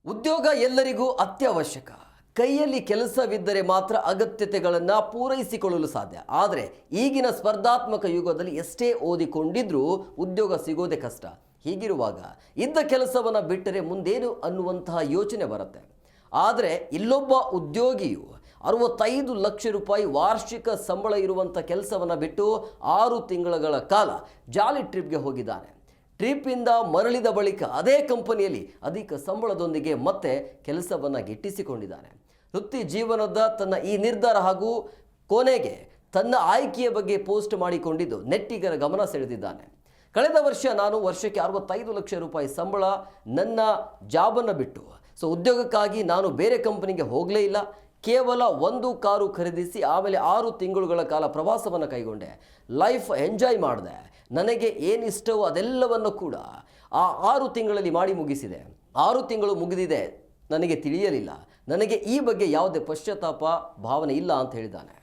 ಉದ್ಯೋಗ ಎಲ್ಲರಿಗೂ ಅತ್ಯವಶ್ಯಕ. ಕೈಯಲ್ಲಿ ಕೆಲಸವಿದ್ದರೆ ಮಾತ್ರ ಅಗತ್ಯತೆಗಳನ್ನು ಪೂರೈಸಿಕೊಳ್ಳಲು ಸಾಧ್ಯ. ಆದರೆ ಈಗಿನ ಸ್ಪರ್ಧಾತ್ಮಕ ಯುಗದಲ್ಲಿ ಎಷ್ಟೇ ಓದಿಕೊಂಡಿದ್ರೂ ಉದ್ಯೋಗ ಸಿಗೋದೇ ಕಷ್ಟ. ಹೀಗಿರುವಾಗ ಇದ್ದ ಕೆಲಸವನ್ನು ಬಿಟ್ಟರೆ ಮುಂದೇನು ಅನ್ನುವಂತಹ ಯೋಚನೆ ಬರುತ್ತೆ. ಆದರೆ ಇಲ್ಲೊಬ್ಬ ಉದ್ಯೋಗಿಯು 65 ಲಕ್ಷ ರೂಪಾಯಿ ವಾರ್ಷಿಕ ಸಂಬಳ ಇರುವಂಥ ಕೆಲಸವನ್ನು ಬಿಟ್ಟು 6 ತಿಂಗಳ ಕಾಲ ಜಾಲಿ ಟ್ರಿಪ್ಗೆ ಹೋಗಿದ್ದಾನೆ. ಟ್ರಿಪ್ಪಿಂದ ಮರಳಿದ ಬಳಿಕ ಅದೇ ಕಂಪನಿಯಲ್ಲಿ ಅಧಿಕ ಸಂಬಳದೊಂದಿಗೆ ಮತ್ತೆ ಕೆಲಸವನ್ನು ಗಿಟ್ಟಿಸಿಕೊಂಡಿದ್ದಾನೆ. ವೃತ್ತಿ ಜೀವನದ ತನ್ನ ಈ ನಿರ್ಧಾರ ಹಾಗೂ ಕೊನೆಗೆ ತನ್ನ ಆಯ್ಕೆಯ ಬಗ್ಗೆ ಪೋಸ್ಟ್ ಮಾಡಿಕೊಂಡಿದ್ದು ನೆಟ್ಟಿಗರ ಗಮನ ಸೆಳೆದಿದ್ದಾನೆ. ಕಳೆದ ವರ್ಷ ನಾನು ವರ್ಷಕ್ಕೆ 65 ಲಕ್ಷ ರೂಪಾಯಿ ಸಂಬಳ ನನ್ನ ಜಾಬನ್ನು ಬಿಟ್ಟು ಉದ್ಯೋಗಕ್ಕಾಗಿ ನಾನು ಬೇರೆ ಕಂಪನಿಗೆ ಹೋಗಲೇ ಇಲ್ಲ. ಕೇವಲ 1 ಕಾರು ಖರೀದಿಸಿ ಆಮೇಲೆ 6 ತಿಂಗಳುಗಳ ಕಾಲ ಪ್ರವಾಸವನ್ನು ಕೈಗೊಂಡೆ. ಲೈಫ್ ಎಂಜಾಯ್ ಮಾಡಿದೆ. ನನಗೆ ಏನಿಷ್ಟವೋ ಅದೆಲ್ಲವನ್ನು ಕೂಡ ಆ 6 ತಿಂಗಳಲ್ಲಿ ಮಾಡಿ ಮುಗಿಸಿದೆ. 6 ತಿಂಗಳು ಮುಗಿದಿದೆ, ನನಗೆ ತಿಳಿಯಲಿಲ್ಲ. ನನಗೆ ಈ ಬಗ್ಗೆ ಯಾವುದೇ ಪಶ್ಚಾತ್ತಾಪ ಭಾವನೆ ಇಲ್ಲ ಅಂತ ಹೇಳಿದ್ದಾನೆ.